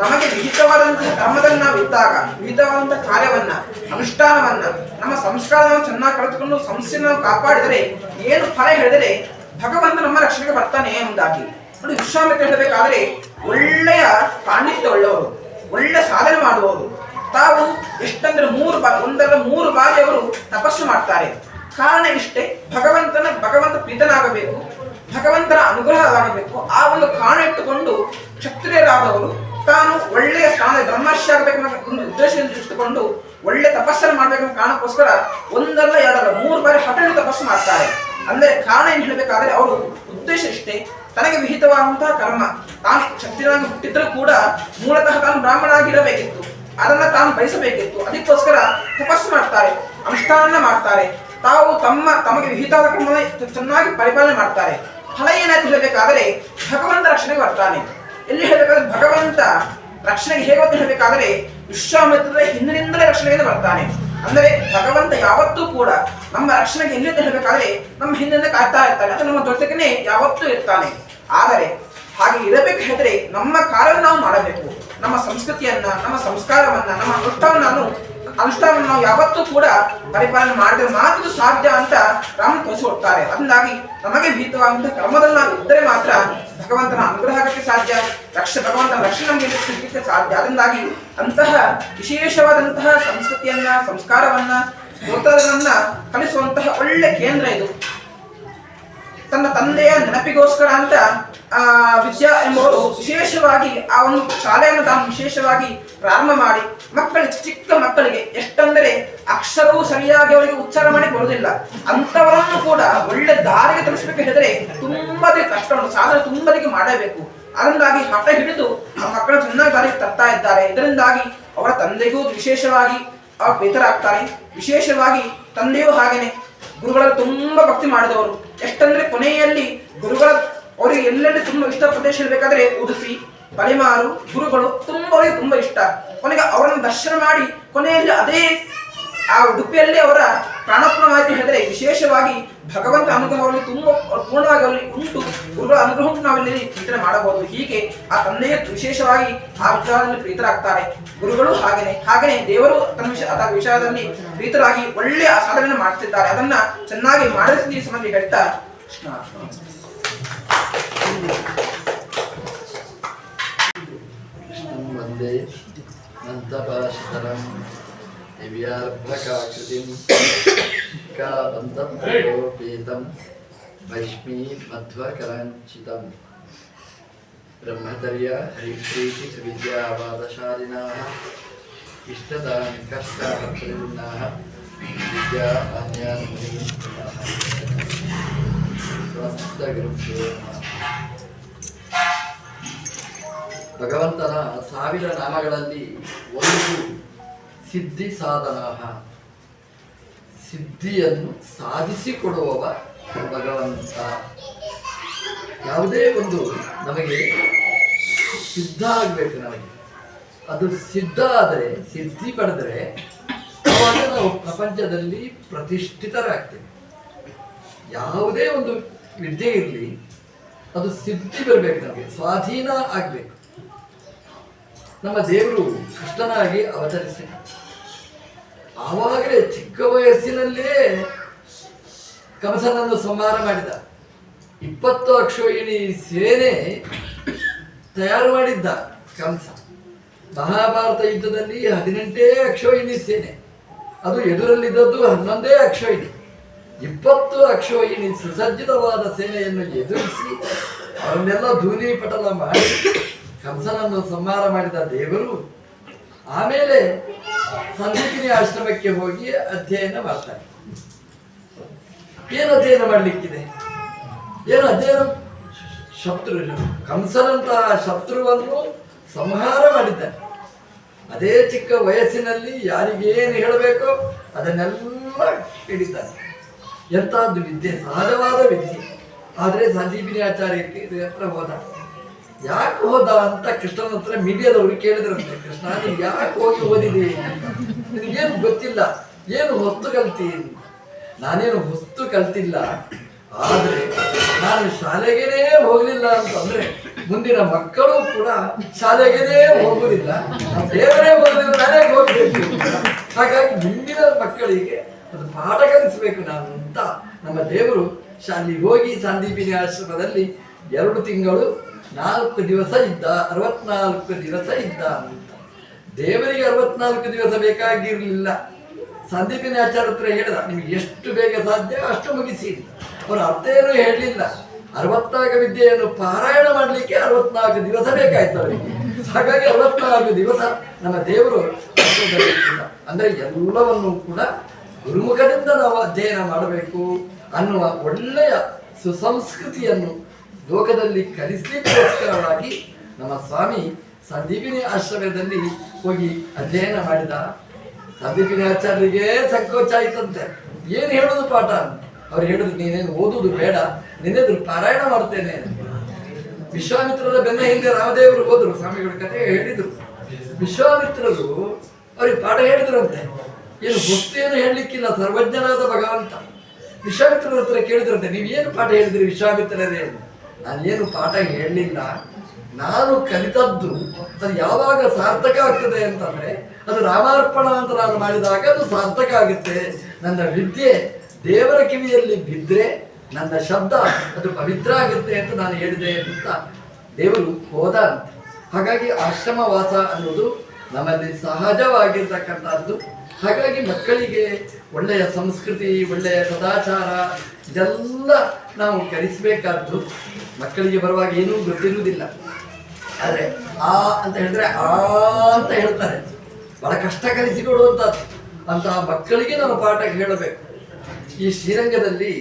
ನಮಗೆ ವಿಹಿತವಾದಂತಹ ಕರ್ಮದಲ್ಲಿ ನಾವು ಇದ್ದಾಗ, ವಿಹಿತವಾದಂತಹ ಕಾರ್ಯವನ್ನ, ಅನುಷ್ಠಾನವನ್ನ, ನಮ್ಮ ಸಂಸ್ಕಾರವನ್ನು ಚೆನ್ನಾಗಿ ಕಳೆದುಕೊಂಡು ಸಂಸ್ಥೆಯನ್ನು ನಾವು ಕಾಪಾಡಿದರೆ ಏನು ಫಲ ಹೇಳಿದರೆ ಭಗವಂತ ನಮ್ಮ ರಕ್ಷಣೆಗೆ ಬರ್ತಾನೆ ಎಂಬುದಾಗಿ. ನೋಡಿ, ವಿಶ್ವಾಮಿತ್ರ ಹೇಳಬೇಕಾದ್ರೆ ಒಳ್ಳೆಯ ಪಾಂಡಿತ್ಯ ಉಳ್ಳವರು, ಒಳ್ಳೆ ಸಾಧನೆ ಮಾಡುವವರು. ತಾವು ಎಷ್ಟಂದ್ರೆ 3 ಬಾರಿ ಅವರು ತಪಸ್ಸು ಮಾಡ್ತಾರೆ. ಕಾರಣ ಇಷ್ಟೇ, ಭಗವಂತ ಪ್ರೀತನಾಗಬೇಕು, ಭಗವಂತನ ಅನುಗ್ರಹ ಆಗಬೇಕು. ಆ ಒಂದು ಕಾರಣ ಇಟ್ಟುಕೊಂಡು ಕ್ಷತ್ರಿಯರಾದವರು ತಾನು ಒಳ್ಳೆಯ ಸ್ಥಾನ ಬ್ರಹ್ಮರ್ಷಿ ಆಗಬೇಕೆಂಬ ಒಂದು ಉದ್ದೇಶದಿಂದ ಇಟ್ಟುಕೊಂಡು ಒಳ್ಳೆ ತಪಸ್ಸನ್ನು ಮಾಡಬೇಕೆಂಬ ಕಾರಣಕ್ಕೋಸ್ಕರ ಒಂದಲ್ಲ ಎರಡಲ್ಲ 3 ಬಾರಿ ಹಠದಲ್ಲಿ ತಪಸ್ಸು ಮಾಡ್ತಾರೆ. ಅಂದರೆ ಕಾರಣ ಏನು ಹೇಳಬೇಕಾದ್ರೆ ಅವರು ಉದ್ದೇಶ ಇಷ್ಟೇ, ತನಗೆ ವಿಹಿತವಾದಂತಹ ಕರ್ಮ, ತಾನು ಕ್ಷತ್ರಿಯನಾಗಿ ಹುಟ್ಟಿದ್ರೂ ಕೂಡ ಮೂಲತಃ ತಾನು ಬ್ರಾಹ್ಮಣ ಆಗಿರಬೇಕಿತ್ತು, ಅದನ್ನ ತಾನು ಬಯಸಬೇಕಿತ್ತು. ಅದಕ್ಕೋಸ್ಕರ ತಪಸ್ಸು ಮಾಡ್ತಾರೆ, ಅನುಷ್ಠಾನ ಮಾಡ್ತಾರೆ. ತಾವು ತಮಗೆ ವಿಹಿತವಾದ ಕರ್ಮವನ್ನು ಚೆನ್ನಾಗಿ ಪರಿಪಾಲನೆ ಮಾಡ್ತಾರೆ. ಫಲ ಏನಾಯ್ತು ಹೇಳಬೇಕಾದರೆ ಭಗವಂತ ರಕ್ಷಣೆಗೆ ಬರ್ತಾನೆ. ಎಲ್ಲಿ ಹೇಳಬೇಕಾದ್ರೆ ಭಗವಂತ ರಕ್ಷಣೆಗೆ ಹೇಗೆ ಅಂತ ಹೇಳಬೇಕಾದ್ರೆ ವಿಶ್ವಾಮಿತ್ರರ ಹಿಂದಿನಿಂದಲೇ ರಕ್ಷಣೆಗೆ ಬರ್ತಾನೆ. ಅಂದರೆ ಭಗವಂತ ಯಾವತ್ತೂ ಕೂಡ ನಮ್ಮ ರಕ್ಷಣೆಗೆ ಎಲ್ಲಿ ಅಂತ ಹೇಳಬೇಕಾದ್ರೆ ನಮ್ಮ ಹಿಂದಿನಿಂದ ಕಾಯ್ತಾ ಇರ್ತಾನೆ, ಅದು ನಮ್ಮ ಜೊತೆಗೇನೆ ಯಾವತ್ತೂ ಇರ್ತಾನೆ. ಆದರೆ ಹಾಗೆ ಇರಬೇಕು ಹೇಳಿದ್ರೆ ನಮ್ಮ ಕಾರ್ಯವನ್ನು ನಾವು ಮಾಡಬೇಕು. ನಮ್ಮ ಸಂಸ್ಕೃತಿಯನ್ನ, ನಮ್ಮ ಸಂಸ್ಕಾರವನ್ನ, ನಮ್ಮ ಅನುಷ್ಠಾನವನ್ನು ನಾವು ಯಾವತ್ತೂ ಕೂಡ ಪರಿಪಾಲನೆ ಮಾಡಿದ್ರೆ ಮಾತ್ರ ಸಾಧ್ಯ ಅಂತ ರಾಮ ತೋರಿಸಿಕೊಡ್ತಾರೆ. ಅದರಿಂದಾಗಿ ನಮಗೆ ವಿಹಿತವಾದಂತಹ ಕರ್ಮದಲ್ಲಿ ನಾವು ಇದ್ದರೆ ಮಾತ್ರ ಭಗವಂತನ ಅನುಗ್ರಹಕ್ಕೆ ಸಾಧ್ಯ, ಭಗವಂತನ ರಕ್ಷಣೆ ನಮಗೆ ಸಿಗಲಿಕ್ಕೆ ಸಾಧ್ಯ. ಅದರಿಂದಾಗಿ ಅಂತಹ ವಿಶೇಷವಾದಂತಹ ಸಂಸ್ಕೃತಿಯನ್ನ, ಸಂಸ್ಕಾರವನ್ನ, ಗೋತ್ರವನ್ನ ಕಲಿಸುವಂತಹ ಒಳ್ಳೆ ಕೇಂದ್ರ ಇದು. ತನ್ನ ತಂದೆಯ ನೆನಪಿಗೋಸ್ಕರ ಅಂತ ವಿದ್ಯಾ ಎಂಬುವರು ವಿಶೇಷವಾಗಿ ಆ ಒಂದು ಶಾಲೆಯನ್ನು ತಾನು ವಿಶೇಷವಾಗಿ ಪ್ರಾರಂಭ ಮಾಡಿ ಮಕ್ಕಳಿಗೆ, ಚಿಕ್ಕ ಮಕ್ಕಳಿಗೆ ಎಷ್ಟಂದರೆ ಅಕ್ಷರವು ಸರಿಯಾಗಿ ಅವರಿಗೆ ಉಚ್ಚಾರ ಮಾಡಿ ಬರುವುದಿಲ್ಲ, ಅಂತವರನ್ನು ಕೂಡ ಒಳ್ಳೆ ದಾರಿಗೆ ತಿಳಿಸಬೇಕು ಹೇಳಿದ್ರೆ ತುಂಬದೇ ಕಷ್ಟ ಉಂಟು, ಸಾಧನೆ ತುಂಬದಿಗೆ ಮಾಡಬೇಕು. ಅದರಿಂದಾಗಿ ಹಠ ಹಿಡಿದು ಆ ಮಕ್ಕಳು ಚೆನ್ನಾಗಿ ದಾರಿಗೆ ತರ್ತಾ ಇದ್ದಾರೆ. ಇದರಿಂದಾಗಿ ಅವರ ತಂದೆಗೂ ವಿಶೇಷವಾಗಿ ಅವರು ಬೇತರಾಗ್ತಾರೆ. ವಿಶೇಷವಾಗಿ ತಂದೆಯೂ ಹಾಗೇನೆ ಗುರುಗಳಲ್ಲಿ ತುಂಬಾ ಭಕ್ತಿ ಮಾಡಿದವರು. ಎಷ್ಟಂದ್ರೆ ಕೊನೆಯಲ್ಲಿ ಗುರುಗಳ ಅವರಿಗೆ ಎಲ್ಲೆಲ್ಲಿ ತುಂಬಾ ಇಷ್ಟ ಪ್ರದೇಶ ಇರಬೇಕಾದ್ರೆ ಉಡುಪಿ ಪಲಿಮಾರು ಗುರುಗಳು ತುಂಬಾ ಇಷ್ಟ. ಕೊನೆಗೆ ಅವರನ್ನು ದರ್ಶನ ಮಾಡಿ ಕೊನೆಯಲ್ಲಿ ಅದೇ ಆ ಉಡುಪಿಯಲ್ಲಿ ಅವರ ಪ್ರಾಣಪೂರ್ಣವಾಗಿ ಹೇಳಿದ್ರೆ ವಿಶೇಷವಾಗಿ ಭಗವಂತ ಅನುಗ್ರಹವನ್ನು ತುಂಬಾ ಪೂರ್ಣವಾಗಿ ಅಲ್ಲಿ ಉಂಟು. ಗುರುಗಳ ಅನುಗ್ರಹವನ್ನು ನಾವಿಲ್ಲಿ ಚಿಂತನೆ ಮಾಡಬಹುದು. ಹೀಗೆ ಆ ತಂದೆಯ ವಿಶೇಷವಾಗಿ ಆ ವಿಚಾರದಲ್ಲಿ ಪ್ರೀತರಾಗ್ತಾರೆ. ಗುರುಗಳು ಹಾಗೇನೆ ದೇವರು ತನ್ನ ವಿಷಯದಲ್ಲಿ ಪ್ರೀತರಾಗಿ ಒಳ್ಳೆಯ ಸಾಧನೆಯನ್ನು ಮಾಡ್ತಿದ್ದಾರೆ. ಅದನ್ನ ಚೆನ್ನಾಗಿ ಮಾಡಿಸಿ ಈ ಸಮಯ ಹೇಳ್ತಾ ಕೃಷ್ಣಂ ವಂದೇ ನಂತಪಾಶತರಂ ದಿವ್ಯಾರ್ಭಕಾಕೃತಿಂ ಕಾಬಂಧಪೀತಂ ವೈಷ್ಮೀ ಮಧ್ವಕರಾಂಚಿತಂ ಬ್ರಹ್ಮಚರ್ಯ ಹರಿಪ್ರೀತಿ ಸುವಿದ್ಯಾವಾದಶಾಲಿನಾಃ ಇಷ್ಟದಾನಿ ಕಷ್ಟಹರ್ತೃನ್ನಾಃ ವಿದ್ಯಾ ಅನ್ಯಾನ್ಮೀ ಸ್ವಸ್ಥಗುರುಭ್ಯೋ ನಮಃ. ಭಗವಂತನ 1000 ನಾಮಗಳಲ್ಲಿ ಒಂದು ಸಿದ್ಧಿ ಸಾಧನ, ಸಿದ್ಧಿಯನ್ನು ಸಾಧಿಸಿಕೊಡುವವ ಭಗವಂತ. ಯಾವುದೇ ಒಂದು ನಮಗೆ ಸಿದ್ಧ ಆಗಬೇಕು, ನಮಗೆ ಅದು ಸಿದ್ಧ ಆದರೆ, ಸಿದ್ಧಿ ಪಡೆದರೆ ಆವಾಗ ನಾವು ಪ್ರಪಂಚದಲ್ಲಿ ಪ್ರತಿಷ್ಠಿತರಾಗ್ತೇವೆ. ಯಾವುದೇ ಒಂದು ವಿದ್ಯೆ ಇರಲಿ, ಅದು ಸಿದ್ಧಿ ಬರಬೇಕು, ನಮಗೆ ಸ್ವಾಧೀನ ಆಗಬೇಕು. ನಮ್ಮ ದೇವರು ಕೃಷ್ಣನಾಗಿ ಅವತರಿಸಿ ಆವಾಗಲೇ ಚಿಕ್ಕ ವಯಸ್ಸಿನಲ್ಲೇ ಕಂಸನನ್ನು ಸಂಹಾರ ಮಾಡಿದ. 20 ಅಕ್ಷೋಹಿಣಿ ಸೇನೆ ತಯಾರು ಮಾಡಿದ್ದ ಕಂಸ. ಮಹಾಭಾರತ ಯುದ್ಧದಲ್ಲಿ 18 ಅಕ್ಷೋಹಿಣಿ ಸೇನೆ, ಅದು ಎದುರಲ್ಲಿದ್ದದ್ದು 11 ಅಕ್ಷೋಹಿಣಿ. 20 ಅಕ್ಷೋಹಿಣಿ ಸುಸಜ್ಜಿತವಾದ ಸೇನೆಯನ್ನು ಎದುರಿಸಿ ಅವರನ್ನೆಲ್ಲ ಧೂಳೀಪಟಲ ಮಾಡಿ ಕಂಸನನ್ನು ಸಂಹಾರ ಮಾಡಿದ ದೇವರು ಆಮೇಲೆ ಸಂದೀಪಿನಿ ಆಶ್ರಮಕ್ಕೆ ಹೋಗಿ ಅಧ್ಯಯನ ಮಾಡ್ತಾರೆ. ಏನು ಅಧ್ಯಯನ ಮಾಡಲಿಕ್ಕಿದೆ? ಏನು ಅಧ್ಯಯನ? ಕಂಸನಂತಹ ಶತ್ರುವನ್ನು ಸಂಹಾರ ಮಾಡಿದ್ದಾನೆ. ಅದೇ ಚಿಕ್ಕ ವಯಸ್ಸಿನಲ್ಲಿ ಯಾರಿಗೇನು ಹೇಳಬೇಕೋ ಅದನ್ನೆಲ್ಲ ಹೇಳಿದ್ದಾನೆ. ಎಂತಹದ್ದು ವಿದ್ಯೆ, ಸಹಜವಾದ ವಿದ್ಯೆ. ಆದರೆ ಸಂದೀಪಿನಿ ಆಚಾರ್ಯಕ್ಕೆ ಹತ್ರ ಹೋದ. ಯಾಕೆ ಹೋದ ಅಂತ ಕೃಷ್ಣನ ಹತ್ರ ಮೀಡಿಯಾದವರು ಕೇಳಿದ್ರಂತೆ. ಕೃಷ್ಣ, ನೀನು ಯಾಕೆ ಹೋಗಿ ಓದಿದೆ? ನಿನಗೇನು ಗೊತ್ತಿಲ್ಲ, ಏನು ಹೊಸ್ತು ಕಲ್ತಿ? ನಾನೇನು ಹೊಸ್ತು ಕಲ್ತಿಲ್ಲ, ಆದರೆ ನಾನು ಶಾಲೆಗೇನೇ ಹೋಗ್ಲಿಲ್ಲ ಅಂತಂದ್ರೆ ಮುಂದಿನ ಮಕ್ಕಳು ಕೂಡ ಶಾಲೆಗೇನೇ ಹೋಗುದಿಲ್ಲ, ದೇವರೇ ಹೋಗಲಿಲ್ಲ, ನಾನೇ ಹೋಗ್ಬೇಕು. ಹಾಗಾಗಿ ಮುಂದಿನ ಮಕ್ಕಳಿಗೆ ಅದು ಪಾಠ ಕಲಿಸ್ಬೇಕು ನಾನು ಅಂತ ನಮ್ಮ ದೇವರು ಶಾಲೆಗೆ ಹೋಗಿ ಸಂದೀಪಿನಿ ಆಶ್ರಮದಲ್ಲಿ 2 ತಿಂಗಳು 4 ದಿವಸ ಇದ್ದ. 64 ದಿವಸ ಇದ್ದ ಅಂತ. ದೇವರಿಗೆ 64 ದಿವಸ ಬೇಕಾಗಿರ್ಲಿಲ್ಲ. ಸಂದೀಪಿನಿ ಆಚಾರ್ಯ ಹತ್ರ ಹೇಳಿದ, ನಿಮ್ಗೆ ಎಷ್ಟು ಬೇಗ ಸಾಧ್ಯ ಅಷ್ಟು ಮುಗಿಸಿ. ಅವರು ಅರ್ಥ ಏನು ಹೇಳಲಿಲ್ಲ. 64 ವಿದ್ಯೆಯನ್ನು ಪಾರಾಯಣ ಮಾಡಲಿಕ್ಕೆ 64 ದಿವಸ ಬೇಕಾಯ್ತು ಅವರಿಗೆ. ಹಾಗಾಗಿ 64 ದಿವಸ ನಮ್ಮ ದೇವರು ಅಂದ್ರೆ ಎಲ್ಲವನ್ನೂ ಕೂಡ ಗುರುಮುಖದಿಂದ ನಾವು ಅಧ್ಯಯನ ಮಾಡಬೇಕು ಅನ್ನುವ ಒಳ್ಳೆಯ ಸುಸಂಸ್ಕೃತಿಯನ್ನು ಲೋಕದಲ್ಲಿ ಕಲಿಸಲಿಕ್ಕೋಸ್ಕರವಾಗಿ ನಮ್ಮ ಸ್ವಾಮಿ ಸಂದೀಪಿನಿ ಆಶ್ರಮದಲ್ಲಿ ಹೋಗಿ ಅಧ್ಯಯನ ಮಾಡಿದ. ಸಂದೀಪಿನಿ ಆಚಾರ್ಯರಿಗೆ ಸಂಕೋಚ ಆಯ್ತಂತೆ, ಏನು ಹೇಳೋದು ಪಾಠ? ಅವ್ರು ಹೇಳಿದ್ರು, ನೀನೇನು ಓದುವುದು ಬೇಡ, ನಿನ್ನೆದ್ರು ಪಾರಾಯಣ ಮಾಡ್ತೇನೆ. ವಿಶ್ವಾಮಿತ್ರರ ಬೆನ್ನ ಹಿಂದೆ ರಾಮದೇವರು ಹೋದ್ರು, ಸ್ವಾಮಿಗಳ ಕಥೆ ಹೇಳಿದ್ರು. ವಿಶ್ವಾಮಿತ್ರರು ಅವ್ರಿಗೆ ಪಾಠ ಹೇಳಿದ್ರಂತೆ. ಏನು ಹೊಸ್ತು ಏನು ಹೇಳಲಿಕ್ಕಿಲ್ಲ, ಸರ್ವಜ್ಞನಾದ ಭಗವಂತ. ವಿಶ್ವಾಮಿತ್ರರ ಹತ್ರ ಕೇಳಿದ್ರಂತೆ, ನೀವೇನು ಪಾಠ ಹೇಳಿದ್ರಿ ವಿಶ್ವಾಮಿತ್ರರೇ? ನಾನೇನು ಪಾಠ ಹೇಳಲಿಲ್ಲ, ನಾನು ಕಲಿತದ್ದು ಅದು ಯಾವಾಗ ಸಾರ್ಥಕ ಆಗ್ತದೆ ಅಂತಂದ್ರೆ ಅದು ರಾಮಾರ್ಪಣ ಅಂತ ನಾನು ಮಾಡಿದಾಗ ಅದು ಸಾರ್ಥಕ ಆಗುತ್ತೆ. ನನ್ನ ವಿದ್ಯೆ ದೇವರ ಕಿವಿಯಲ್ಲಿ ಬಿದ್ದರೆ ನನ್ನ ಶಬ್ದ ಅದು ಪವಿತ್ರ ಆಗುತ್ತೆ ಅಂತ ನಾನು ಹೇಳಿದೆ ಅಂತ ದೇವರು ಹೋದ ಅಂತ. ಹಾಗಾಗಿ ಆಶ್ರಮ ವಾಸ ಅನ್ನೋದು ನಮ್ಮಲ್ಲಿ ಸಹಜವಾಗಿರ್ತಕ್ಕಂಥದ್ದು. ಹಾಗಾಗಿ ಮಕ್ಕಳಿಗೆ ಒಳ್ಳೆಯ ಸಂಸ್ಕೃತಿ, ಒಳ್ಳೆಯ ಸದಾಚಾರ ಇದೆಲ್ಲ ನಾವು ಕಲಿಸಬೇಕಾದ್ದು. ಮಕ್ಕಳಿಗೆ ಬರುವಾಗ ಏನೂ ಗೊತ್ತಿರುವುದಿಲ್ಲ, ಆದರೆ ಆ ಅಂತ ಹೇಳಿದ್ರೆ ಆ ಅಂತ ಹೇಳ್ತಾರೆ. ಬಹಳ ಕಷ್ಟ ಕಲಿಸಿಕೊಡುವಂಥದ್ದು. ಅಂತಹ ಮಕ್ಕಳಿಗೆ ನಾವು ಪಾಠ ಹೇಳಬೇಕು. ಈ ಶ್ರೀರಂಗದಲ್ಲಿ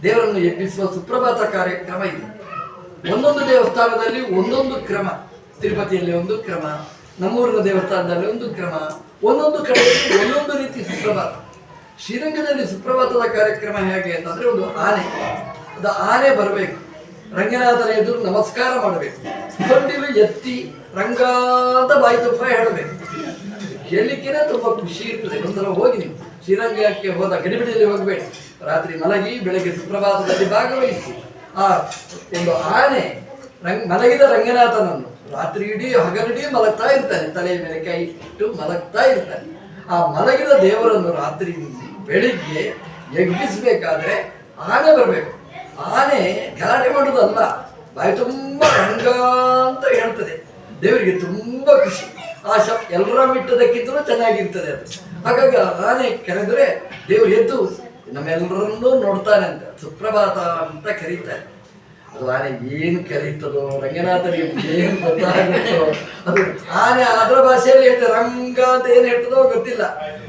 ದೇವರನ್ನು ಎಬ್ಬಿಸುವ ಸುಪ್ರಭಾತ ಕಾರ್ಯಕ್ರಮ ಇದೆ. ಒಂದೊಂದು ದೇವಸ್ಥಾನದಲ್ಲಿ ಒಂದೊಂದು ಕ್ರಮ. ತಿರುಪತಿಯಲ್ಲಿ ಒಂದು ಕ್ರಮ, ನಮ್ಮೂರಿನ ದೇವಸ್ಥಾನದಲ್ಲಿ ಒಂದು ಕ್ರಮ, ಒಂದೊಂದು ಕಡೆಯಲ್ಲಿ ಒಂದೊಂದು ರೀತಿ ಸುಪ್ರಭಾತ. ಶ್ರೀರಂಗದಲ್ಲಿ ಸುಪ್ರಭಾತದ ಕಾರ್ಯಕ್ರಮ ಹೇಗೆ ಅಂತಂದ್ರೆ ಒಂದು ಆನೆ, ಅದು ಆನೆ ಬರಬೇಕು. ರಂಗನಾಥನ ಎದುರು ನಮಸ್ಕಾರ ಮಾಡಬೇಕು. ಸೊಂಡಿಲು ಎತ್ತಿ ರಂಗ ಅಂತ ಬಾಯಿ ತುಂಬ ಹೇಳಬೇಕು. ಹೇಳಲಿಕ್ಕೇನೆ ತುಂಬಾ ಖುಷಿ ಇರ್ತದೆ. ಒಂದ್ಸಲ ಹೋಗಿ ನೀವು ಶ್ರೀರಂಗಕ್ಕೆ ಹೋದ ಗಡಿಬಿಡಿಯಲ್ಲಿ ಹೋಗಬೇಡಿ. ರಾತ್ರಿ ಮಲಗಿ ಬೆಳಗ್ಗೆ ಸುಪ್ರಭಾತದಲ್ಲಿ ಭಾಗವಹಿಸಿ ಆ ಒಂದು ಆನೆ ಮಲಗಿದ ರಂಗನಾಥನನ್ನು ರಾತ್ರಿ ಇಡೀ ಹಗಲಿಡೀ ಮಲಗ್ತಾ ಇರ್ತಾನೆ. ತಲೆಯ ಮೇಲೆ ಕೈ ಇಟ್ಟು ಮಲಗ್ತಾ ಇರ್ತಾನೆ. ಆ ಮಲಗಿದ ದೇವರನ್ನು ರಾತ್ರಿ ಬೆಳಿಗ್ಗೆ ಎಬ್ಬಿಸ್ಬೇಕಾದ್ರೆ ಆನೆ ಬರಬೇಕು. ಆನೆ ಗಲಾಟೆ ಮಾಡುವುದಲ್ಲ, ಬಾಯಿ ತುಂಬ ರಂಗ ಅಂತ ಹೇಳ್ತದೆ. ದೇವರಿಗೆ ತುಂಬಾ ಖುಷಿ. ಆ ಎಲ್ಲರ ಮಿಟ್ಟದಕ್ಕಿಂತಲೂ ಚೆನ್ನಾಗಿರ್ತದೆ ಅದು. ಹಾಗಾಗಿ ಆನೆ ಕರೆದ್ರೆ ದೇವರು ಎದ್ದು ನಮ್ಮೆಲ್ಲರನ್ನೂ ನೋಡ್ತಾನೆ ಅಂತ ಸುಪ್ರಭಾತ ಅಂತ ಕರೀತಾರೆ. ಅದು ಆನೆ ಏನು ಕರೀತದೋ, ರಂಗನಾಥನಿಗೆ ಏನು ಗೊತ್ತಾಗುತ್ತೋ, ಅದು ಆನೆ ಅದರ ಭಾಷೆಯಲ್ಲಿ ಹೇಳ್ತದೆ. ರಂಗ ಅಂತ ಏನು ಹೇಳ್ತದೋ ಗೊತ್ತಿಲ್ಲ,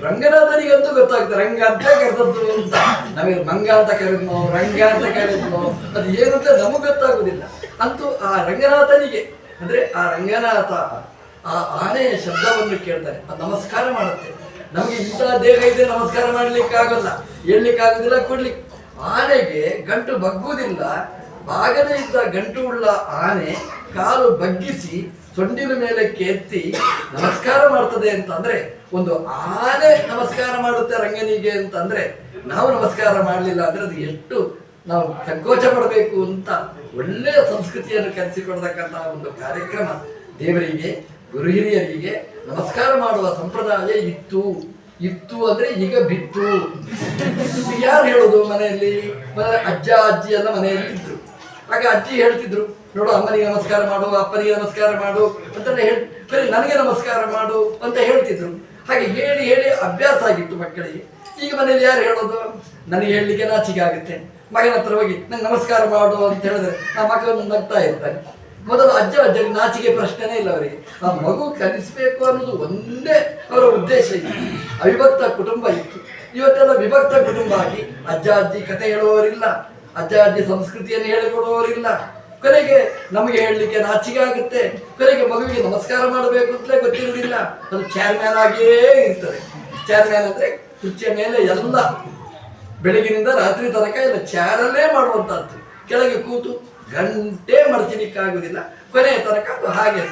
ರಂಗನಾಥನಿಗಂತೂ ಗೊತ್ತಾಗ್ತದೆ ರಂಗ ಅಂತ ಕರೆದದ್ದು ಅಂತ. ನಮಗೆ ಮಂಗ ಅಂತ ಕರೆದ್ನೋ ರಂಗ ಅಂತ ಕರೆದ್ನೋ ಅದು ಏನು ಅಂತ ನಮಗೆ ಗೊತ್ತಾಗುದಿಲ್ಲ. ಅಂತೂ ಆ ರಂಗನಾಥನಿಗೆ ಅಂದ್ರೆ ಆ ರಂಗನಾಥ ಆ ಆನೆಯ ಶಬ್ದವನ್ನು ಕೇಳ್ತಾನೆ, ಅದು ನಮಸ್ಕಾರ ಮಾಡುತ್ತೆ. ನಮಗೆ ಇಂಥ ದೇಹ ಇದೆ, ನಮಸ್ಕಾರ ಮಾಡ್ಲಿಕ್ಕೆ ಆಗೋಲ್ಲ, ಹೇಳ್ಲಿಕ್ಕೆ ಆಗುದಿಲ್ಲ, ಕೊಡ್ಲಿಕ್ಕೆ. ಆನೆಗೆ ಗಂಟು ಬಗ್ಗುವುದಿಲ್ಲ. ಬಾಗದೇ ಇದ್ದ ಗಂಟು ಉಳ್ಳ ಆನೆ ಕಾಲು ಬಗ್ಗಿಸಿ ಸೊಂಡಿನ ಮೇಲೆ ಎತ್ತಿ ನಮಸ್ಕಾರ ಮಾಡ್ತದೆ ಅಂತಂದ್ರೆ, ಒಂದು ಆನೆ ನಮಸ್ಕಾರ ಮಾಡುತ್ತೆ ರಂಗನಿಗೆ ಅಂತಂದ್ರೆ ನಾವು ನಮಸ್ಕಾರ ಮಾಡಲಿಲ್ಲ ಅಂದ್ರೆ ಅದು ಎಷ್ಟು ನಾವು ಸಂಕೋಚ ಪಡಬೇಕು ಅಂತ ಒಳ್ಳೆಯ ಸಂಸ್ಕೃತಿಯನ್ನು ಕಲಿಸಿಕೊಡ್ತಕ್ಕಂತಹ ಒಂದು ಕಾರ್ಯಕ್ರಮ. ದೇವರಿಗೆ ಗುರು ಹಿರಿಯರಿಗೆ ನಮಸ್ಕಾರ ಮಾಡುವ ಸಂಪ್ರದಾಯ ಇತ್ತು ಅಂದ್ರೆ ಈಗ ಬಿತ್ತು. ಯಾರು ಹೇಳೋದು? ಮನೆಯಲ್ಲಿ ಅಜ್ಜ ಅಜ್ಜಿ ಎಲ್ಲ ಮನೆಯಲ್ಲಿ ಇದ್ರು. ಆಗ ಅಜ್ಜಿ ಹೇಳ್ತಿದ್ರು, ನೋಡು ಅಮ್ಮನಿಗೆ ನಮಸ್ಕಾರ ಮಾಡು, ಅಪ್ಪನಿಗೆ ನಮಸ್ಕಾರ ಮಾಡು ಅಂತಾನೆ ಬರೀ ನನಗೆ ನಮಸ್ಕಾರ ಮಾಡು ಅಂತ ಹೇಳ್ತಿದ್ರು. ಹಾಗೆ ಹೇಳಿ ಹೇಳಿ ಅಭ್ಯಾಸ ಆಗಿತ್ತು ಮಕ್ಕಳಿಗೆ. ಈಗ ಮನೆಯಲ್ಲಿ ಯಾರು ಹೇಳೋದು? ನನಗೆ ಹೇಳಲಿಕ್ಕೆ ನಾಚಿಕೆ ಆಗುತ್ತೆ. ಮಗನ ಹತ್ರ ಹೋಗಿ ನಂಗೆ ನಮಸ್ಕಾರ ಮಾಡು ಅಂತ ಹೇಳಿದ್ರೆ ಆ ಮಗನ ನಗ್ತಾ ಇರ್ತಾನೆ. ಮೊದಲು ಅಜ್ಜನಿಗೆ ನಾಚಿಕೆ ಪ್ರಶ್ನೆನೇ ಇಲ್ಲ ಅವರಿಗೆ. ಆ ಮಗು ಕಲಿಸಬೇಕು ಅನ್ನೋದು ಒಂದೇ ಅವರ ಉದ್ದೇಶ ಇತ್ತು. ಅವಿಭಕ್ತ ಕುಟುಂಬ ಇತ್ತು. ಇವತ್ತೆಲ್ಲ ವಿಭಕ್ತ ಕುಟುಂಬ ಆಗಿ ಅಜ್ಜ ಅಜ್ಜಿ ಕತೆ ಹೇಳುವವರಿಲ್ಲ, ಅಜ್ಜ ಅಜ್ಜಿ ಸಂಸ್ಕೃತಿಯನ್ನು ಹೇಳಿಕೊಡುವವರಿಲ್ಲ. ಕೊನೆಗೆ ನಮಗೆ ಹೇಳಲಿಕ್ಕೆ ನಾಚಿಕೆ ಆಗುತ್ತೆ. ಕೊನೆಗೆ ಮಗುವಿಗೆ ನಮಸ್ಕಾರ ಮಾಡಬೇಕು ಅಂತಲೇ ಗೊತ್ತಿರುವುದಿಲ್ಲ. ಅದು ಚೇರ್ಮ್ಯಾನ್ ಆಗಿಯೇ ಇರ್ತದೆ. ಚೇರ್ಮ್ಯಾನ್ ಅಂದ್ರೆ ಕುರ್ಚಿಯ ಮೇಲೆ ಎಲ್ಲ ಬೆಳಗಿನಿಂದ ರಾತ್ರಿ ತನಕ ಎಲ್ಲ ಚಾರಲ್ಲೇ ಮಾಡುವಂತಹದ್ದು. ಕೆಳಗೆ ಕೂತು ಗಂಟೆ ಮಡಚಲಿಕ್ಕಾಗುವುದಿಲ್ಲ. ಕೊನೆಯ ತನಕ ಅದು ಹಾಗೆ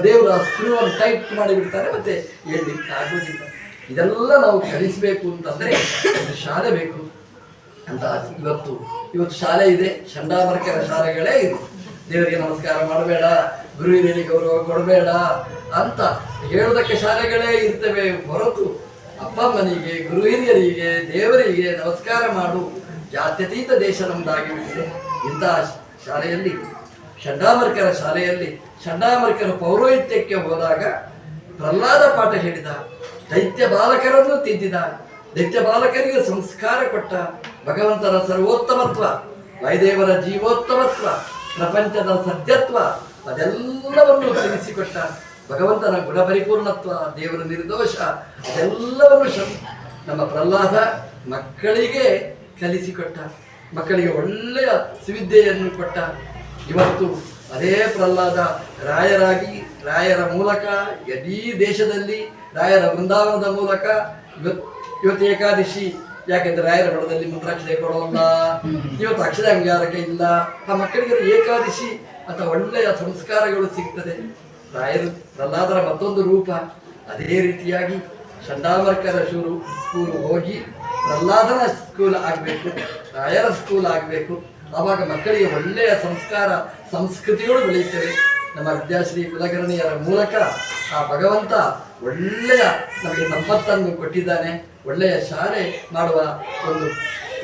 ದೇವರ ಸ್ಕ್ರೂವನ್ನು ಟೈಟ್ ಮಾಡಿಬಿಡ್ತಾರೆ, ಮತ್ತೆ ಹೇಳಲಿಕ್ಕೆ ಆಗುವುದಿಲ್ಲ. ಇದೆಲ್ಲ ನಾವು ಕಲಿಸಬೇಕು ಅಂತಂದ್ರೆ ಒಂದು ಶಾಲೆ ಬೇಕು ಅಂತ. ಇವತ್ತು ಶಾಲೆ ಇದೆ, ಚಂಡಾಮರ್ಕರ ಶಾಲೆಗಳೇ ಇದೆ. ದೇವರಿಗೆ ನಮಸ್ಕಾರ ಮಾಡಬೇಡ, ಗುರು ಹಿರಿಯರಿಗೆ ಗೌರವ ಕೊಡಬೇಡ ಅಂತ ಹೇಳುವುದಕ್ಕೆ ಶಾಲೆಗಳೇ ಇರ್ತವೆ ಹೊರತು ಅಪ್ಪ ಅಮ್ಮನಿಗೆ, ಗುರು ಹಿರಿಯರಿಗೆ, ದೇವರಿಗೆ ನಮಸ್ಕಾರ ಮಾಡು ಜಾತ್ಯತೀತ ದೇಶ ನಮ್ದಾಗಿಬಿಟ್ಟಿದೆ. ಇಂತಹ ಶಾಲೆಯಲ್ಲಿ, ಚಂಡಾಮರ್ಕರ ಶಾಲೆಯಲ್ಲಿ ಚಂಡಾಮರ್ಕರ ಪೌರೋಹಿತ್ಯಕ್ಕೆ ಹೋದಾಗ ಪ್ರಹ್ಲಾದ ಪಾಠ ಹೇಳಿದ, ದೈತ್ಯ ಬಾಲಕರನ್ನು ತಿದ್ದಿದ, ದೈತ್ಯ ಬಾಲಕರಿಗೆ ಸಂಸ್ಕಾರ ಕೊಟ್ಟ, ಭಗವಂತನ ಸರ್ವೋತ್ತಮತ್ವ, ವೈದೇವರ ಜೀವೋತ್ತಮತ್ವ, ಪ್ರಪಂಚದ ಸತ್ಯತ್ವ ಅದೆಲ್ಲವನ್ನು ತಿಳಿಸಿಕೊಟ್ಟ, ಭಗವಂತನ ಗುಣಪರಿಪೂರ್ಣತ್ವ, ದೇವರ ನಿರ್ದೋಷ ಅದೆಲ್ಲವನ್ನು ನಮ್ಮ ಪ್ರಹ್ಲಾದ ಮಕ್ಕಳಿಗೆ ಕಲಿಸಿಕೊಟ್ಟ. ಮಕ್ಕಳಿಗೆ ಒಳ್ಳೆಯ ಸುವಿದ್ಯೆಯನ್ನು ಕೊಟ್ಟ. ಇವತ್ತು ಅದೇ ಪ್ರಹ್ಲಾದ ರಾಯರಾಗಿ, ರಾಯರ ಮೂಲಕ ಇಡೀ ದೇಶದಲ್ಲಿ, ರಾಯರ ವೃಂದಾವನದ ಮೂಲಕ ಇವತ್ತು ಏಕಾದಶಿ. ಯಾಕೆಂದ್ರೆ ರಾಯರ ಬಡದಲ್ಲಿ ಮಂತ್ರಾಕ್ಷತೆ ಕೊಡೋಲ್ಲ, ಇವತ್ತು ಅಕ್ಷರ ಅಂಗಾರಕ ಇಲ್ಲ. ಆ ಮಕ್ಕಳಿಗೆ ಏಕಾದಶಿ ಅಥವಾ ಒಳ್ಳೆಯ ಸಂಸ್ಕಾರಗಳು ಸಿಗ್ತದೆ. ರಾಯರು ಪ್ರಹ್ಲಾದರ ಮತ್ತೊಂದು ರೂಪ. ಅದೇ ರೀತಿಯಾಗಿ ಚಂಡಾಮರ್ಕರ ಸ್ಕೂಲ್ ಹೋಗಿ ಪ್ರಹ್ಲಾದನ ಸ್ಕೂಲ್ ಆಗಬೇಕು, ರಾಯರ ಸ್ಕೂಲ್ ಆಗಬೇಕು. ಆವಾಗ ಮಕ್ಕಳಿಗೆ ಒಳ್ಳೆಯ ಸಂಸ್ಕಾರ ಸಂಸ್ಕೃತಿಗಳು ಬೆಳೆಯುತ್ತವೆ. ನಮ್ಮ ವಿದ್ಯಾಶ್ರೀ ಕುಲಕರ್ಣಿಯರ ಮೂಲಕ ಆ ಭಗವಂತ ಒಳ್ಳೆಯ ನಮಗೆ ಸಂಪತ್ತನ್ನು ಕೊಟ್ಟಿದ್ದಾನೆ. ಒಳ್ಳೆಯ ಶಾಲೆ ಮಾಡುವ ಒಂದು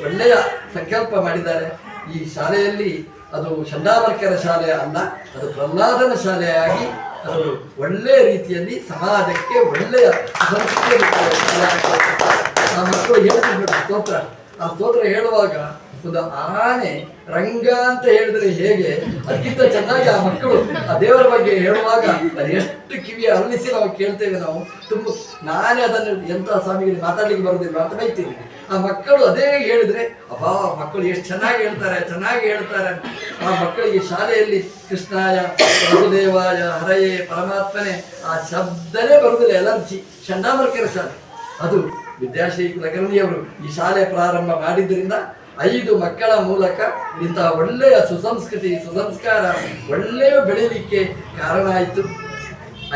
ಒಳ್ಳೆಯ ಸಂಕಲ್ಪ ಮಾಡಿದ್ದಾರೆ. ಈ ಶಾಲೆಯಲ್ಲಿ ಅದು ಚಂಡಾಮರ್ಕರ ಶಾಲೆ ಅಲ್ಲ, ಅದು ಪ್ರಹ್ಲಾದನ ಶಾಲೆಯಾಗಿ ಅದು ಒಳ್ಳೆಯ ರೀತಿಯಲ್ಲಿ ಸಮಾಜಕ್ಕೆ ಒಳ್ಳೆಯ ಸಂಸ್ಕೃತಿ. ಆ ಮಕ್ಕಳು ಹೇಳ್ತಿದ್ರು ಸ್ತೋತ್ರ. ಆ ಸ್ತೋತ್ರ ಹೇಳುವಾಗ ಒಂದು ಆನೆ ರಂಗ ಅಂತ ಹೇಳಿದ್ರೆ ಹೇಗೆ, ಅದಕ್ಕಿಂತ ಚೆನ್ನಾಗಿ ಆ ಮಕ್ಕಳು ಆ ದೇವರ ಬಗ್ಗೆ ಹೇಳುವಾಗ ಅದು ಎಷ್ಟು ಕಿವಿಯ ಅರಳಿಸಿ ನಾವು ಕೇಳ್ತೇವೆ. ನಾವು ನಾನೇ ಅದನ್ನು ಎಂತ ಸ್ವಾಮಿಗೆ ಮಾತಾಡ್ಲಿಕ್ಕೆ ಬರುವುದಿಲ್ಲ ಅಂತ ಬೈತೀವಿ. ಆ ಮಕ್ಕಳು ಅದೇ ಹೇಳಿದ್ರೆ ಅಬ್ಬಾ ಮಕ್ಕಳು ಎಷ್ಟು ಚೆನ್ನಾಗಿ ಹೇಳ್ತಾರೆ. ಆ ಮಕ್ಕಳಿಗೆ ಶಾಲೆಯಲ್ಲಿ ಕೃಷ್ಣಾಯ, ವಸುದೇವಾಯ, ಹರಯೇ, ಪರಮಾತ್ಮನೇ ಆ ಶಬ್ದನೇ ಬರುವುದಿಲ್ಲ. ಎಲರ್ಜಿ ಚಂಡಾಮರ್ಕರ ಶಾಲೆ ಅದು. ವಿದ್ಯಾಶ್ರೀ ಕುಲಕರ್ಣಿಯವರು ಈ ಶಾಲೆ ಪ್ರಾರಂಭ ಮಾಡಿದ್ರಿಂದ 5 ಮಕ್ಕಳ ಮೂಲಕ ಇಂತಹ ಒಳ್ಳೆಯ ಸುಸಂಸ್ಕೃತಿ ಸುಸಂಸ್ಕಾರ ಒಳ್ಳೆಯ ಬೆಳೀಲಿಕ್ಕೆ ಕಾರಣ ಆಯಿತು.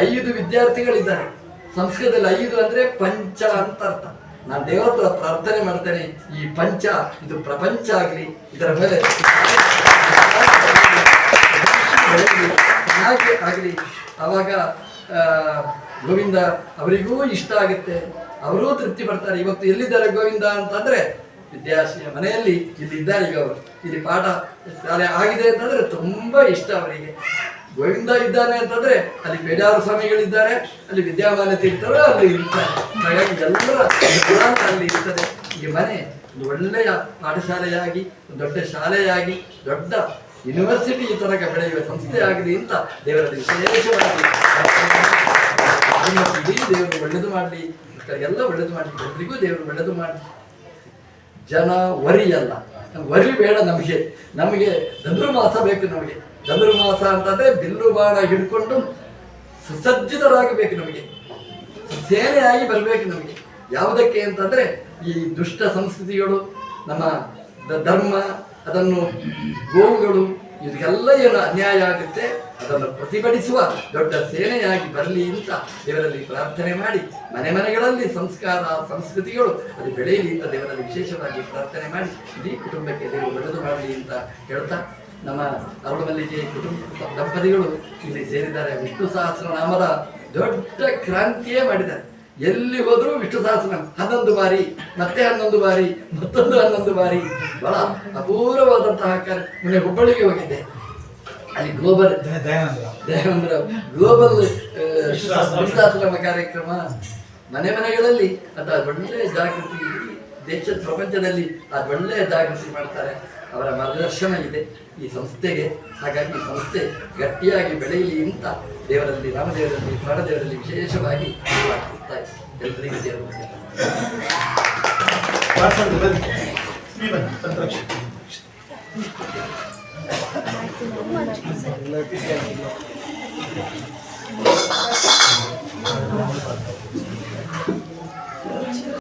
5 ವಿದ್ಯಾರ್ಥಿಗಳಿದ್ದಾರೆ. ಸಂಸ್ಕೃತದಲ್ಲಿ 5 ಅಂದ್ರೆ ಪಂಚ ಅಂತ ಅರ್ಥ. ನಾನು ದೇವರ ಹತ್ರ ಪ್ರಾರ್ಥನೆ ಮಾಡ್ತೇನೆ, ಈ ಪಂಚ ಇದು ಪ್ರಪಂಚ ಆಗಲಿ, ಇದರ ಮೇಲೆ ಚೆನ್ನಾಗಿ ಆಗಲಿ. ಆವಾಗ ಗೋವಿಂದ ಅವರಿಗೂ ಇಷ್ಟ ಆಗುತ್ತೆ, ಅವರೂ ತೃಪ್ತಿ ಪಡ್ತಾರೆ. ಇವತ್ತು ಎಲ್ಲಿದ್ದಾರೆ ಗೋವಿಂದ ಅಂತಂದ್ರೆ ವಿದ್ಯಾಶ್ರೀಯ ಮನೆಯಲ್ಲಿ ಇಲ್ಲಿ ಇದ್ದಾರೆ. ಈಗ ಅವರು ಇಲ್ಲಿ ಪಾಠ ಶಾಲೆ ಆಗಿದೆ ಅಂತಂದ್ರೆ ತುಂಬಾ ಇಷ್ಟ ಅವರಿಗೆ. ಗೋವಿಂದ ಇದ್ದಾನೆ ಅಂತಂದ್ರೆ ಅಲ್ಲಿ ಬೇಡಾರು ಸ್ವಾಮಿಗಳಿದ್ದಾರೆ, ಅಲ್ಲಿ ವಿದ್ಯಾಮಾನ್ಯ ತೀರ್ಥರು ಅಲ್ಲಿ ಇರ್ತಾರೆ. ಹಾಗಾಗಿ ಎಲ್ಲರ ಅಲ್ಲಿ ಇರ್ತದೆ. ಈ ಮನೆ ಒಂದು ಒಳ್ಳೆಯ ಪಾಠಶಾಲೆಯಾಗಿ, ದೊಡ್ಡ ಶಾಲೆಯಾಗಿ, ದೊಡ್ಡ ಯೂನಿವರ್ಸಿಟಿ ಈ ತನಕ ಬೆಳೆಯುವ ಸಂಸ್ಥೆ ಆಗಲಿ ಅಂತ ದೇವರಲ್ಲಿ ವಿಶೇಷವಾಗಿ ದೇವರು ಒಳ್ಳೆದು ಮಾಡಲಿ, ಎಲ್ಲ ಒಳ್ಳೆದು ಮಾಡಲಿ, ಎಲ್ರಿಗೂ ದೇವರು ಒಳ್ಳೆದು ಮಾಡಲಿ. ಜನ ವರಿಯಲ್ಲ, ವರಿ ಬೇಡ ನಮಗೆ. ನಮಗೆ ಧನುರ್ಮಾಸ ಬೇಕು. ನಮಗೆ ಧನುರ್ಮಾಸ ಅಂತಂದ್ರೆ ಬಿಲ್ಲು ಬಾಣ ಹಿಡ್ಕೊಂಡು ಸುಸಜ್ಜಿತರಾಗಬೇಕು. ನಮಗೆ ಸೇನೆಯಾಗಿ ಬರಬೇಕು. ನಮಗೆ ಯಾವುದಕ್ಕೆ ಅಂತಂದ್ರೆ ಈ ದುಷ್ಟ ಸಂಸ್ಕೃತಿಗಳು, ನಮ್ಮ ಧರ್ಮ, ಅದನ್ನು ಗೋವುಗಳು, ಇದಕ್ಕೆಲ್ಲ ಏನು ಅನ್ಯಾಯ ಆಗುತ್ತೆ ಅದನ್ನು ಪ್ರತಿಭಟಿಸುವ ದೊಡ್ಡ ಸೇನೆಯಾಗಿ ಬರಲಿ ಅಂತ ದೇವರಲ್ಲಿ ಪ್ರಾರ್ಥನೆ ಮಾಡಿ, ಮನೆ ಮನೆಗಳಲ್ಲಿ ಸಂಸ್ಕಾರ ಸಂಸ್ಕೃತಿಗಳು ಅದು ಬೆಳೆಯಲಿ ಅಂತ ದೇವರಲ್ಲಿ ವಿಶೇಷವಾಗಿ ಪ್ರಾರ್ಥನೆ ಮಾಡಿ, ಇಡೀ ಕುಟುಂಬಕ್ಕೆ ದೇವರು ಒಳ್ಳೆದು ಮಾಡಲಿ ಅಂತ ಹೇಳ್ತಾ, ನಮ್ಮ ಅರುಳಮಲ್ಲಿಗೆ ಕುಟುಂಬ ದಂಪತಿಗಳು ಇಲ್ಲಿ ಸೇರಿದ್ದಾರೆ. ವಿಷ್ಣು ಸಹಸ್ರನಾಮದ ದೊಡ್ಡ ಕ್ರಾಂತಿಯೇ ಮಾಡಿದ್ದಾರೆ. ಎಲ್ಲಿ ಹೋದ್ರೂ ವಿಷ್ಣು ಸಹಸ್ರನಾಮ 11 ಬಾರಿ, ಮತ್ತೆ 11 ಬಾರಿ, ಮತ್ತೊಂದು 11 ಬಾರಿ. ಬಹಳ ಅಪೂರ್ವವಾದಂತಹ ಮೊನ್ನೆ ಹುಬ್ಬಳ್ಳಿಗೆ ಹೋಗಿದ್ದೆ. ಅಲ್ಲಿ ದಯಾನಂದ್ರ ಗ್ಲೋಬಲ್ ವಿಶ್ವಾಸನಾಮ ಕಾರ್ಯಕ್ರಮ ಮನೆ ಮನೆಗಳಲ್ಲಿ ಅದು ಒಳ್ಳೆಯ ಜಾಗೃತಿ, ದೇಶದ ಪ್ರಪಂಚದಲ್ಲಿ ಅದು ಒಳ್ಳೆಯ ಜಾಗೃತಿ ಮಾಡ್ತಾರೆ. ಅವರ ಮಾರ್ಗದರ್ಶನ ಇದೆ ಈ ಸಂಸ್ಥೆಗೆ. ಹಾಗಾಗಿ ಈ ಸಂಸ್ಥೆ ಗಟ್ಟಿಯಾಗಿ ಬೆಳೆಯಲಿ ಅಂತ ದೇವರಲ್ಲಿ, ರಾಮದೇವರಲ್ಲಿ, ಪ್ರಾಣದೇವರಲ್ಲಿ ವಿಶೇಷವಾಗಿ ಪ್ರಾರ್ಥಿಸ್ತಾ ಇದ್ದಾರೆ. ಎಲ್ಲರಿಗೂ ದೇವರು